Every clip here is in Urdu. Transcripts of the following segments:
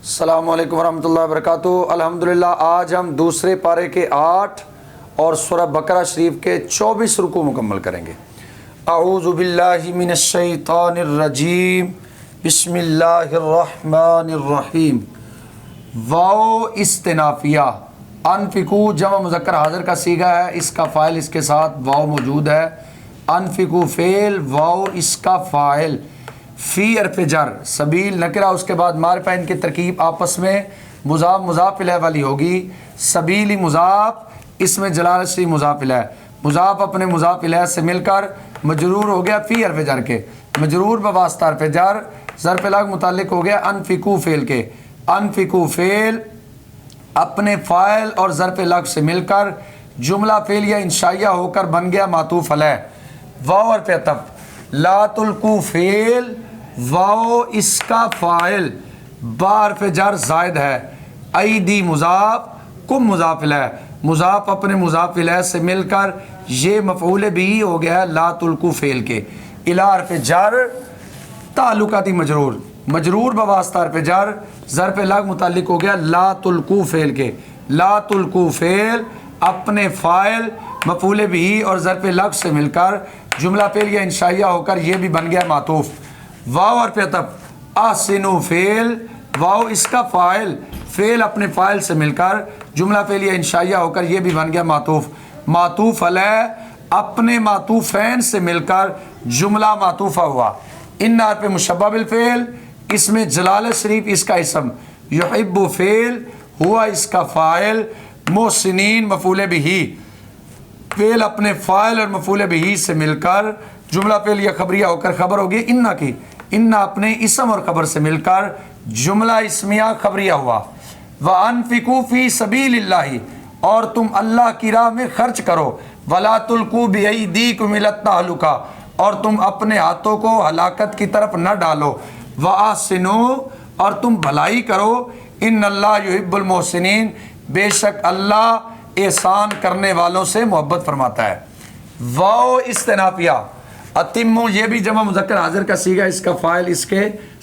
السلام علیکم ورحمۃ اللہ وبرکاتہ۔ الحمدللہ آج ہم دوسرے پارے کے 8 اور سورہ بقرہ شریف کے 24 رکوع مکمل کریں گے۔ اعوذ باللہ من الشیطان الرجیم، بسم اللہ الرحمن الرحیم۔ واو استنافیہ، انفقو جمع مذکر حاضر کا صیغہ ہے، اس کا فاعل اس کے ساتھ واو موجود ہے۔ انفقو فعل، واو اس کا فاعل، فی حرف جر، سبیل نکرہ اس کے بعد معرفہ، ان کی ترکیب آپس میں مضاف مضاف الیہ والی ہوگی۔ سبیلی مضاف، اس میں جلالت سے مضاف الیہ، مضاف اپنے مضاف الیہ سے مل کر مجرور ہو گیا فی حرف جر کے، مجرور بواسطہ حرف جر، ظرف لغو متعلق ہو گیا انفقو فعل کے۔ انفقو فعل اپنے فاعل اور ظرف لغو سے مل کر جملہ فعلیہ انشائیہ ہو کر بن گیا معطوف علیہ۔ واو حرف عطف، لا تلقوا فعل، واو اس کا فاعل، با حرف جر زائد ہے، ایدی مضاف، کم مضاف الیہ، مضاف اپنے مضاف الیہ سے مل کر یہ مفعول بھی ہو گیا ہے لا تلقوا فعل کے۔ الی حرف جر تعلقاتی مجرور، مجرور بواسطہ حرف جر، ظرف لغو متعلق ہو گیا لا تلقوا فعل کے۔ لا تلقوا فعل اپنے فاعل، مفعول بھی اور ظرف لغو سے مل کر جملہ فعلیہ انشائیہ ہو کر یہ بھی بن گیا معطوف۔ واو حرف عطف، احسنوا فعل، واو اس کا فاعل، فعل اپنے فاعل سے مل کر جملہ فعلیہ انشائیہ ہو کر یہ بھی بن گیا معطوف۔ معطوف علیہ اپنے معطوفین سے مل کر جملہ معطوفہ ہوا۔ ان حرف مشبہ بالفعل، اس میں جلالت شریف اس کا اسم، یحب فعل ہوا اس کا فاعل، محسنین مفعول بھی، فعل اپنے فاعل اور مفعول بھی سے مل کر جملہ فعلیہ خبریہ ہو کر خبر ہوگی انہ کی، انہ اپنے اسم اور خبر سے مل کر جملہ اسمیہ خبریہ ہوا۔ وَأَنفِقُوا فِي سَبِيلِ اللَّهِ، اور تم اللہ کی راہ میں خرچ کرو، وَلَا تُلْقُوا بِأَيْدِيكُمْ إِلَى التَّهْلُكَةِ، اور تم اپنے ہاتھوں کو ہلاکت کی طرف نہ ڈالو۔ وَأَحْسِنُوا، اور تم بھلائی کرو، إِنَّ اللَّهَ يُحِبُّ الْمُحْسِنِينَ، بے شک اللہ احسان کرنے والوں سے محبت فرماتا ہے۔ واو استنافیہ، اتمو یہ بھی جمع مذکر حاضر کا صیغہ، اس کا فاعل اس کے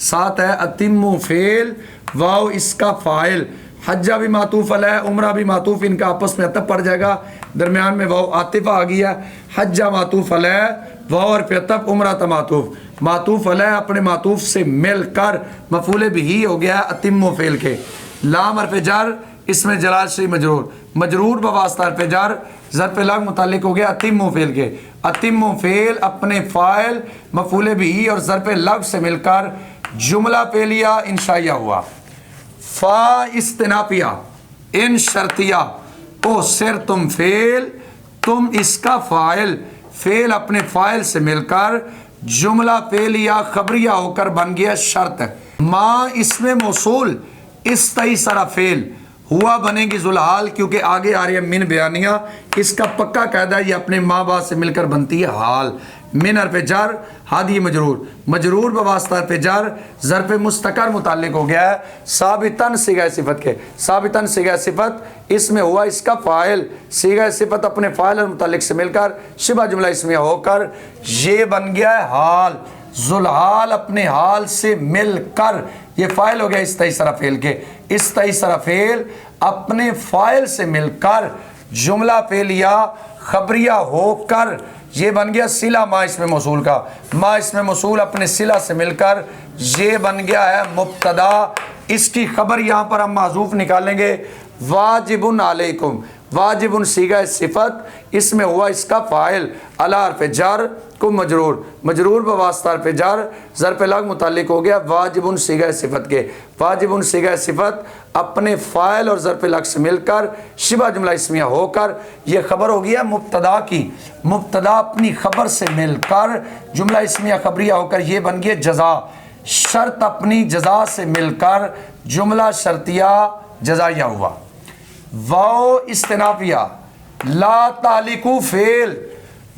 ساتھ ہے، اتمو فعل، واو اس کا فاعل، حجہ بھی معطوف علیہ، عمرہ بھی معطوف، ان کا آپس میں عطف پڑ جائے گا، درمیان میں واو عاطفہ آ گیا، حجہ معطوف علیہ، واو حرف عطف، عمرہ تا معطوف، معطوف علیہ اپنے معطوف سے مل کر مفعول بھی ہو گیا اتمو فعل کے۔ لام حرف جر، اس میں جلالت سے مجرور، مجرور بواسطہ حرف جر، ظرف لغو متعلق ہو گیا اتمو فعل کے۔ اتمو فعل اپنے فاعل، مفعول بھی اور ظرف لغو سے مل کر جملہ فعلیہ انشائیہ ہوا۔ فا استنافیہ، ان شرطیہ، او سر تم فعل، تم اس کا فاعل، فعل اپنے فاعل سے مل کر جملہ فعلیہ خبریہ ہو کر بن گیا شرط۔ ما اسم موصول، استیسر فعل، ہوا بنے گی ذوالحال، کیونکہ آگے آ رہی ہے من بیانیہ، اس کا پکا قاعدہ یہ اپنے ماں باپ سے مل کر بنتی ہے حال۔ من حرف جر، ہادی مجرور، مجرور بواسطہ حرف جر، ظرف مستقر متعلق ہو گیا ہے ثابتاً صیغہ صفت کے۔ ثابتاً صیغہ صفت، اس میں ہوا اس کا فاعل، صیغہ صفت اپنے فاعل اور متعلق سے مل کر شبہ جملہ اسمیہ ہو کر یہ بن گیا ہے حال۔ ذوالحال اپنے حال سے مل کر یہ فاعل ہو گیا استیسر فعل کے۔ استیسر فعل اپنے فاعل سے مل کر جملہ فعلیہ خبریہ ہو کر یہ بن گیا صلہ ما اسم موصول کا۔ ما اسم موصول اپنے صلہ سے مل کر یہ بن گیا ہے مبتدا، اس کی خبر یہاں پر ہم محذوف نکالیں گے، واجب علیکم، واجب صیغہ صفت، اس میں ہوا اس کا فاعل، علی حرف جر، کم مجرور، مجرور بواسطہ حرف جر، ظرف لغو متعلق ہو گیا واجب صیغہ صفت کے۔ واجب صیغہ صفت اپنے فاعل اور ظرف لغو سے مل کر شبہ جملہ اسمیہ ہو کر یہ خبر ہو گیا مبتدا کی، مبتدا اپنی خبر سے مل کر جملہ اسمیہ خبریہ ہو کر یہ بن گیا جزا، شرط اپنی جزا سے مل کر جملہ شرطیہ جزائیہ ہوا۔ واو استنافیہ، لا تعلقوا فعل،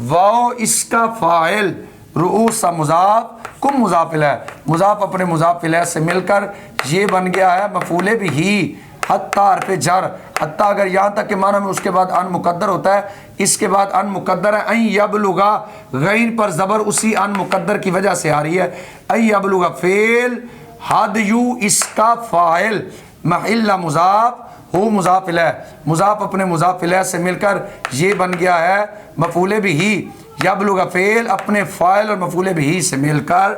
واو اس کا فاعل، رؤوس مضاف، کم مضاف الیہ، مضاف اپنے مضاف الیہ سے مل کر یہ بن گیا ہے مفعول بھی، حتی حرف جر، حتی اگر یہاں تک کہ معنی میں اس کے بعد ان مقدر ہوتا ہے، اس کے بعد ان مقدر ہے، این یبلغا، غین پر زبر اسی ان مقدر کی وجہ سے آ رہی ہے، این یبلغا فعل، حد یو اس کا فاعل محل مضاف ہو مضاف الیہ، مضاف اپنے مضاف الیہ سے مل کر یہ بن گیا ہے مفعول بہ، یبلغ فعل اپنے فاعل اور مفعول بہ سے مل کر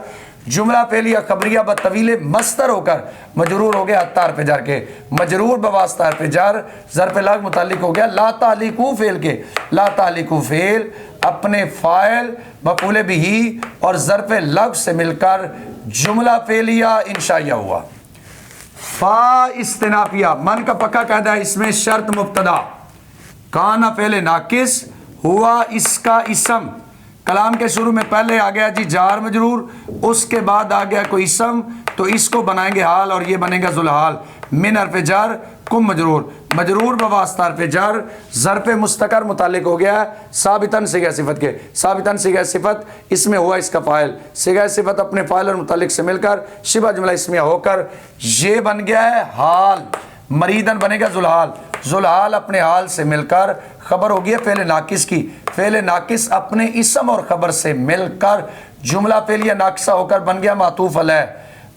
جملہ فعلیہ خبریہ بطویل مصدر ہو کر مجرور ہو گیا حتی حرف جر کے، مجرور بواسطہ حرف جر ظرف لغو متعلق ہو گیا لا تعلقو فعل کے، لا تعلقو فعل اپنے فاعل مفعول بہ اور ظرف لغو سے مل کر جملہ فعلیہ انشائیہ ہوا۔ فا استنافیہ من کا پکا قاعدہ ہے، اس میں شرط مبتدا، کانا فعل ناقص، ہوا اس کا اسم، کلام کے شروع میں پہلے آ گیا جی جار مجرور، اس کے بعد آ گیا کوئی اسم تو اس کو بنائیں گے حال اور یہ بنے گا ذوالحال، من حرف جر کم مجرور، مجرور بواسطہ حرف جر ظرف مستقر متعلق ہو گیا ثابتاً صیغہ صفت کے، ثابتاً صیغہ صفت اس میں ہوا اس کا فاعل، صیغہ صفت اپنے فاعل اور متعلق سے مل کر شبہ جملہ اسمیہ ہو کر یہ بن گیا ہے حال، مریدن بنے گا ذوالحال، ذوالحال اپنے حال سے مل کر خبر ہوگی فعل ناقص کی، فعل ناقص اپنے اسم اور خبر سے مل کر جملہ فعلیہ ناقصہ ہو کر بن گیا معطوف علیہ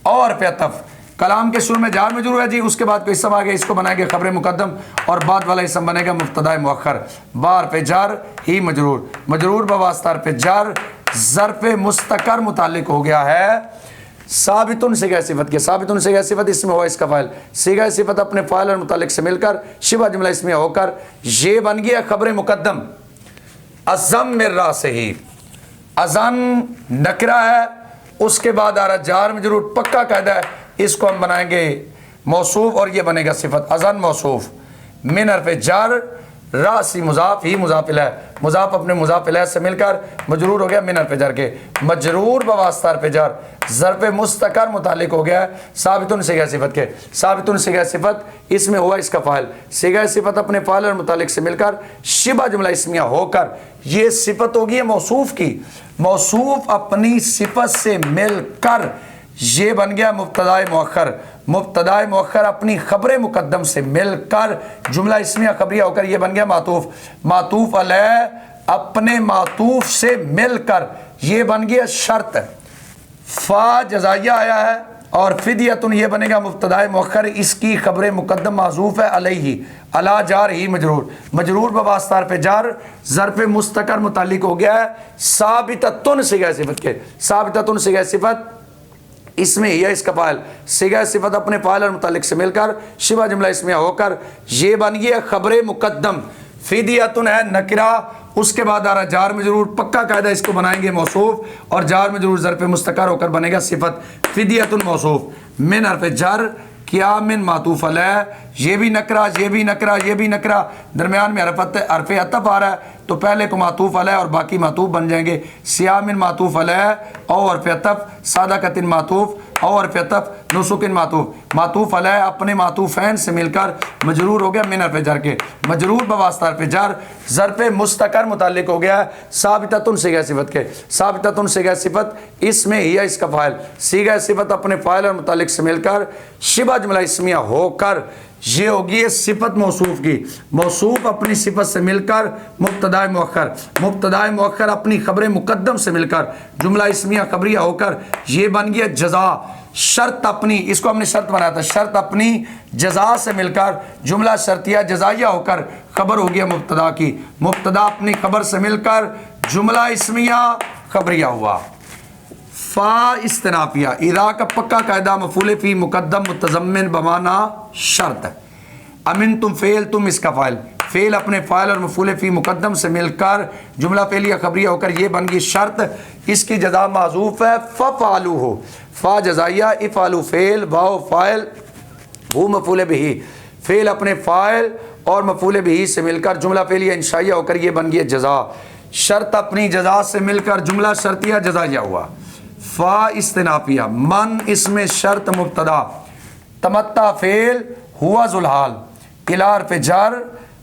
اور پہ عطف، کلام کے شروع میں جار مجرور ہے جی، اس کے بعد کوئی اسم آ گیا، اس کو بنائیں گے خبر مقدم اور بعد والا اسم بنے گا مبتدا مؤخر، بار پہ جار ہی مجرور، مجرور بواسطہ حرف جر ظرف مستقر متعلق ہو گیا ہے ثابتن صیغہ صفت کے، ثابتن صیغہ صفت اس میں ہوا اس کا فاعل، صیغہ صفت اپنے فاعل اور متعلق سے مل کر شبہ جملہ اسمیہ ہو کر یہ بن گیا خبر مقدم، ازم من راسہ، ازن نکرہ ہے، اس کے بعد آ رہا جار مجرور پکا قاعدہ ہے، اس کو ہم بنائیں گے موصوف اور یہ بنے گا صفت، ازن موصوف، من حرف جر راسی مضاف ہی مضاف الیہ، مضاف اپنے مضاف الیہ سے مل کر مجرور ہو گیا من حرف جر کے، مجرور بواسطہ حرف جر ظرف مستقر متعلق ہو گیا ثابتن صیغہ صفت کے، ثابتن صیغہ صفت اس میں ہوا اس کا فاعل، صیغہ صفت اپنے فاعل اور متعلق سے مل کر شبہ جملہ اسمیہ ہو کر یہ صفت ہوگی موصوف کی، موصوف اپنی صفت سے مل کر یہ بن گیا مبتدا مؤخر، مبتدا مؤخر اپنی خبر مقدم سے مل کر جملہ اسمیہ خبریہ ہو کر یہ بن گیا معطوف، معطوف علیہ اپنے معطوف سے مل کر یہ بن گیا شرط، فا جزائیہ آیا ہے اور فدیتن یہ بنے گا مبتدا مؤخر، اس کی خبر مقدم معذوف ہے علیہ، علی جار ہی مجرور، مجرور بواسطہ حرف جر ظرف مستقر متعلق ہو گیا ہے ثابتتن صیغہ صفت کے، ثابتتن صیغہ صفت اس میں یہ اس کا فاعل، صیغہ صفت اپنے فاعل اور متعلق سے مل کر شبہ جملہ اسمیہ ہو کر یہ بن گیا خبر مقدم، فدیتن ہے نکرہ، اس کے بعد آ رہا جار مجرور پکا قاعدہ، اس کو بنائیں گے موصوف اور جار مجرور ظرف مستقر ہو کر بنے گا صفت، فدیتن موصوف، من حرف جر کیا من معطوف علیہ، یہ بھی نکرہ یہ بھی نکرہ یہ بھی نکرہ، درمیان میں حرف عطف آ رہا ہے تو پہلے کو معطوف علیہ اور باقی معطوف بن جائیں گے، سیاہ من معطوف علیہ او حرف عطف، سادہ قطن معطوف او حرف عطف، نسکن معطوف، معطوف علیہ اپنے معطوفین سے مل کر مجرور ہو گیا من حرف جر کے، مجرور بواسطہ حرف جر ظرف مستقر متعلق ہو گیا ثابتتن صیغہ صفت کے، ثابتتن صیغہ صفت اس میں ہی ہے اس کا فاعل، صیغہ صفت اپنے فاعل اور متعلق سے مل کر شبہ جملہ اسمیہ ہو کر یہ ہوگی صفت موصوف کی، موصوف اپنی صفت سے مل کر مبتدا مؤخر، مبتدا مؤخر اپنی خبر مقدم سے مل کر جملہ اسمیہ خبریہ ہو کر یہ بن گیا جزا، شرط اپنی، اس کو ہم نے شرط بنایا تھا، شرط اپنی جزا سے مل کر جملہ شرطیہ جزائیہ ہو کر خبر ہو گیا مبتدا کی، مبتدا اپنی خبر سے مل کر جملہ اسمیہ خبریہ ہوا۔ فا استنافیہ، اذا کا پکا قاعدہ مفعول فی مقدم متضمن بمعنی شرط، امن تم فعل تم اس کا فاعل، فعل اپنے فاعل اور مفعول فی مقدم سے مل کر جملہ فعلیہ خبریہ ہو کر یہ بن گئی شرط، اس کی جزا معذوف ہے ففعلوہ، فا جزائیہ، افعلوا فعل، واو فاعل، ہو مفعول بہ، فعل اپنے فاعل اور مفعول بہ سے مل کر جملہ فعلیہ انشائیہ ہو کر یہ بن گئی جزا، شرط اپنی جزا سے مل کر جملہ شرطیہ جزائیہ ہوا۔ فا استنافیہ، من اس میں شرط مبتدا، تمتع فعل، ہوا ذوالحال، الی حرف جر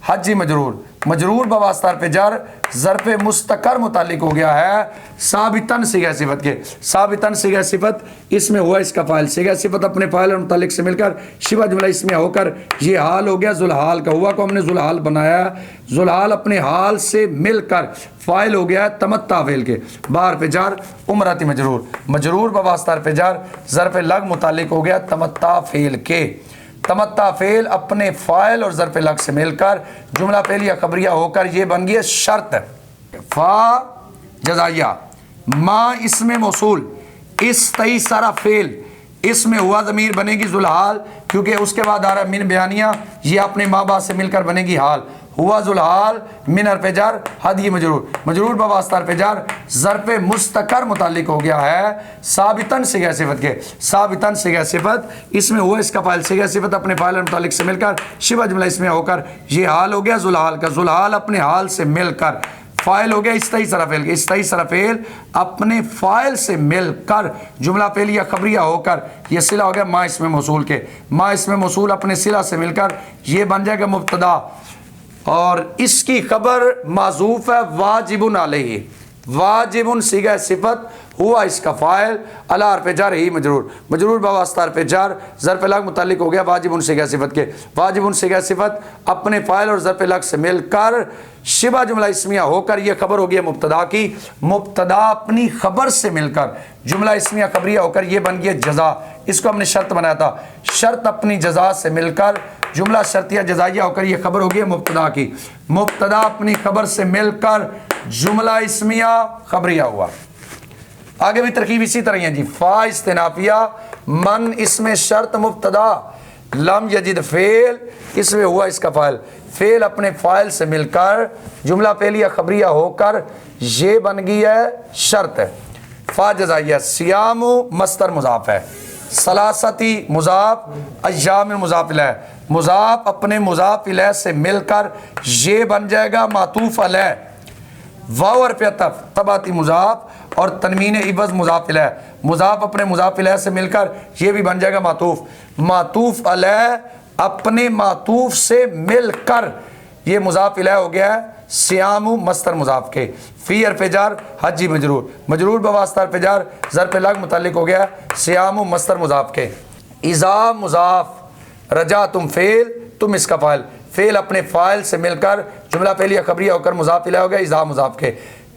حجی مجرور، مجرور بواسطہ حرف جر ظرف مستقر متعلق ہو گیا ہے ثابتاً صیغہ صفت کے۔ ثابتاً صیغہ صفت اس میں ہوا اس کا فاعل، صیغہ صفت اپنے فاعل اور متعلق سے مل کر شبہ جملہ اسمیہ ہو کر یہ حال ہو گیا ذوالحال کا۔ ہوا کو ہم نے ذوالحال بنایا، ذوالحال اپنے حال سے مل کر فاعل ہو گیا تمتع فعل کے۔ با حرف جر عمرتی مجرور، مجرور بواسطہ حرف جر ظرف لگ متعلق ہو گیا تمتع فعل کے۔ تمتع فعل اپنے فاعل اور ظرف لگ سے مل کر جملہ فعلیہ خبریہ ہو کر یہ بن گئی شرط۔ فا جزائیہ، ما اسم موصول، استیسر فعل، اس میں ہوا ضمیر بنے گی ذوالحال کیونکہ اس کے بعد آ رہا ہے من بیانیہ، یہ اپنے ماں باپ سے مل کر بنے گی حال۔ ہوا ذوالحال من حرف جر حدی مجرور، مجرور بواسطہ حرف جر ظرف مستقر متعلق ہو گیا ہے ثابتاً صیغہ صفت کے۔ ثابتاً صیغہ صفت اس میں ہوا اس کا فاعل، صیغہ صفت اپنے فاعل اور متعلق سے مل کر شبہ جملہ اسمیہ ہو کر یہ حال ہو گیا ذوالحال کا۔ ذوالحال اپنے حال سے مل کر فاعل ہو گیا استیسر فعل، استیسر فعل اپنے فاعل سے مل کر جملہ فعلیہ خبریہ ہو کر یہ صلہ ہو گیا ما اسم موصول کے۔ ما اسم موصول اپنے صلہ سے مل کر یہ بن جائے گا مبتدا اور اس کی خبر معذوف ہے واجب علیہ، واجب صیغہ صفت ہوا اس کا فاعل علی حرف جر ہی مجرور، مجرور بواسطہ حرف جر ظرف لگ متعلق ہو گیا واجب صیغہ صفت کے۔ واجب صیغہ صفت اپنے فاعل اور ظرف لگ سے مل کر شبہ جملہ اسمیہ ہو کر یہ خبر ہو گیا مبتدا کی۔ مبتدا اپنی خبر سے مل کر جملہ اسمیہ خبریہ ہو کر یہ بن گیا جزا، اس کو ہم نے شرط بنایا تھا۔ شرط اپنی جزا سے مل کر جملہ شرطیہ جزائیہ ہو کر یہ خبر ہو گئی مبتدا کی۔ مبتدا اپنی خبر سے مل کر جملہ اسمیہ خبریہ ہوا۔ آگے بھی ترکیب اسی طرح ہے جی۔ فا استنافیہ من اسم شرط مبتدا لم یجد فعل، اس میں ہوا اس کا فاعل، فعل اپنے فاعل سے مل کر جملہ فعلیہ خبریہ ہو کر یہ بن گئی ہے شرط۔ فا جزائیہ سیام مصدر مضاف ہے، ثلاثتی مضاف، ایام مضاف الیہ، مضاف اپنے مضاف الیہ سے مل کر یہ بن جائے گا معطوف علیہ۔ واو حرف عطف تبعاتی مضاف اور تنوین عوض مضاف الیہ، مضاف اپنے مضاف الیہ سے مل کر یہ بھی بن جائے گا معطوف۔ معطوف علیہ اپنے معطوف سے مل کر یہ مضاف الیہ ہو گیا ہے سیام مصدر مضاف کے۔ فی حرف جر حجی مجرور، مجرور بواسطہ حرف جر ظرف لگ متعلق ہو گیا سیام مصدر مضاف کے۔ اذا مضاف، رجا تم فعل، تم اس کا فاعل، فعل اپنے فاعل سے مل کر جملہ فعلیہ خبریہ ہو کر مضاف الیہ ہو گیا اذا مضاف کے۔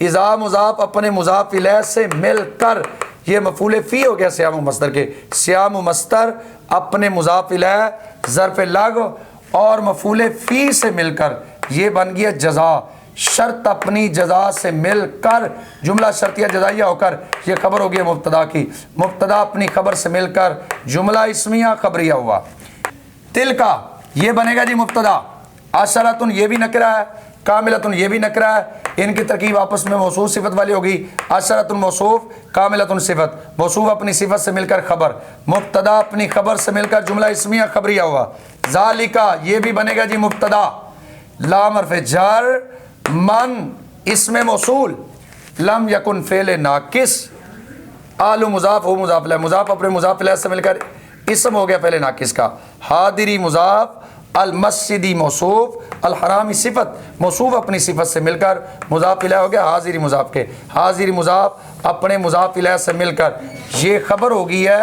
اذا مضاف اپنے مضاف الیہ سے مل کر یہ مفعول فی ہو گیا سیام مصدر کے۔ سیام مصدر اپنے مضاف الیہ ظرف لگ اور مفعول فی سے مل کر یہ بن گیا جزا۔ شرط اپنی جزا سے مل کر جملہ شرطیہ جزائیہ ہو کر یہ خبر ہو گئی مبتدا کی۔ مبتدا اپنی خبر سے مل کر جملہ اسمیہ خبریہ ہوا۔ تل کا یہ بنے گا جی مبتدا، عشرۃ یہ بھی نکرہ ہے، کاملۃ یہ بھی نکرہ ہے، ان کی ترکیب آپس میں موصوف صفت والی ہوگی۔ عشرۃ موصوف، کاملۃ صفت، موصوف اپنی صفت سے مل کر خبر، مبتدا اپنی خبر سے مل کر جملہ اسمیہ خبریہ ہوا۔ ذالکا یہ بھی بنے گا جی مبتدا، لام حرف جر من اسم موصول، لم یکن فعل ناقص، آل مضاف ہو مضاف الیہ، مضاف اپنے مضاف الیہ سے مل کر اسم ہو گیا فعل ناقص کا۔ حاضری مضاف، المسجدی موصوف، الحرامی صفت، موصوف اپنی صفت سے مل کر مضاف الیہ ہو گیا حاضری مضاف کے۔ حاضری مضاف اپنے مضاف الیہ سے مل کر یہ خبر ہو گئی ہے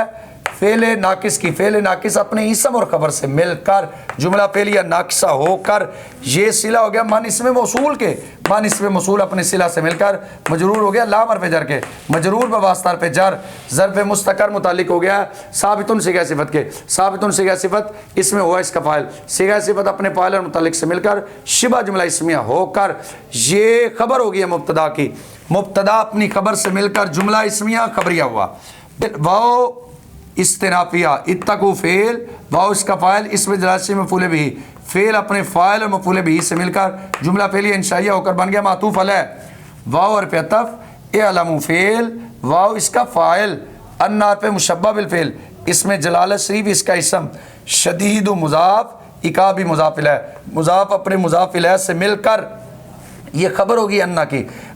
فعل ناقص کی۔ فعل ناقص اپنے اسم اور خبر سے مل کر جملہ فعلیہ ناقصہ ہو کر یہ صلہ ہو گیا من اسم موصول کے۔ من اسم موصول اپنے صلہ سے مل کر مجرور ہو گیا لام حرف جر کے، مجرور بواسطہ حرف جر ظرف مستقر متعلق ہو گیا ثابت صیغہ صفت کے۔ ثابت صیغہ صفت اس میں ہوا اس کا فاعل، صیغہ صفت اپنے فاعل اور متعلق سے مل کر شبہ جملہ اسمیہ ہو کر یہ خبر ہو گئی مبتدا کی۔ مبتدا اپنی خبر سے مل کر جملہ اسمیہ خبریہ ہوا۔ واو استنافیہ اتقوا فعل، واو اس کا فاعل، اس میں جلاسی مفعول بھی، فعل اپنے فاعل اور مفعول بھی سے مل کر جملہ فعلیہ انشائیہ ہو کر بن گیا معطوف علیہ۔ واو حرف عطف اعلموا فعل، واو اس کا فاعل، ان حرف مشبہ بالفعل، اس میں جلالت شریف اس کا اسم، شدید مضاف، عقابی مضاف الیہ، مضاف اپنے مضاف الیہ سے مل کر یہ خبر ہوگی انا کی۔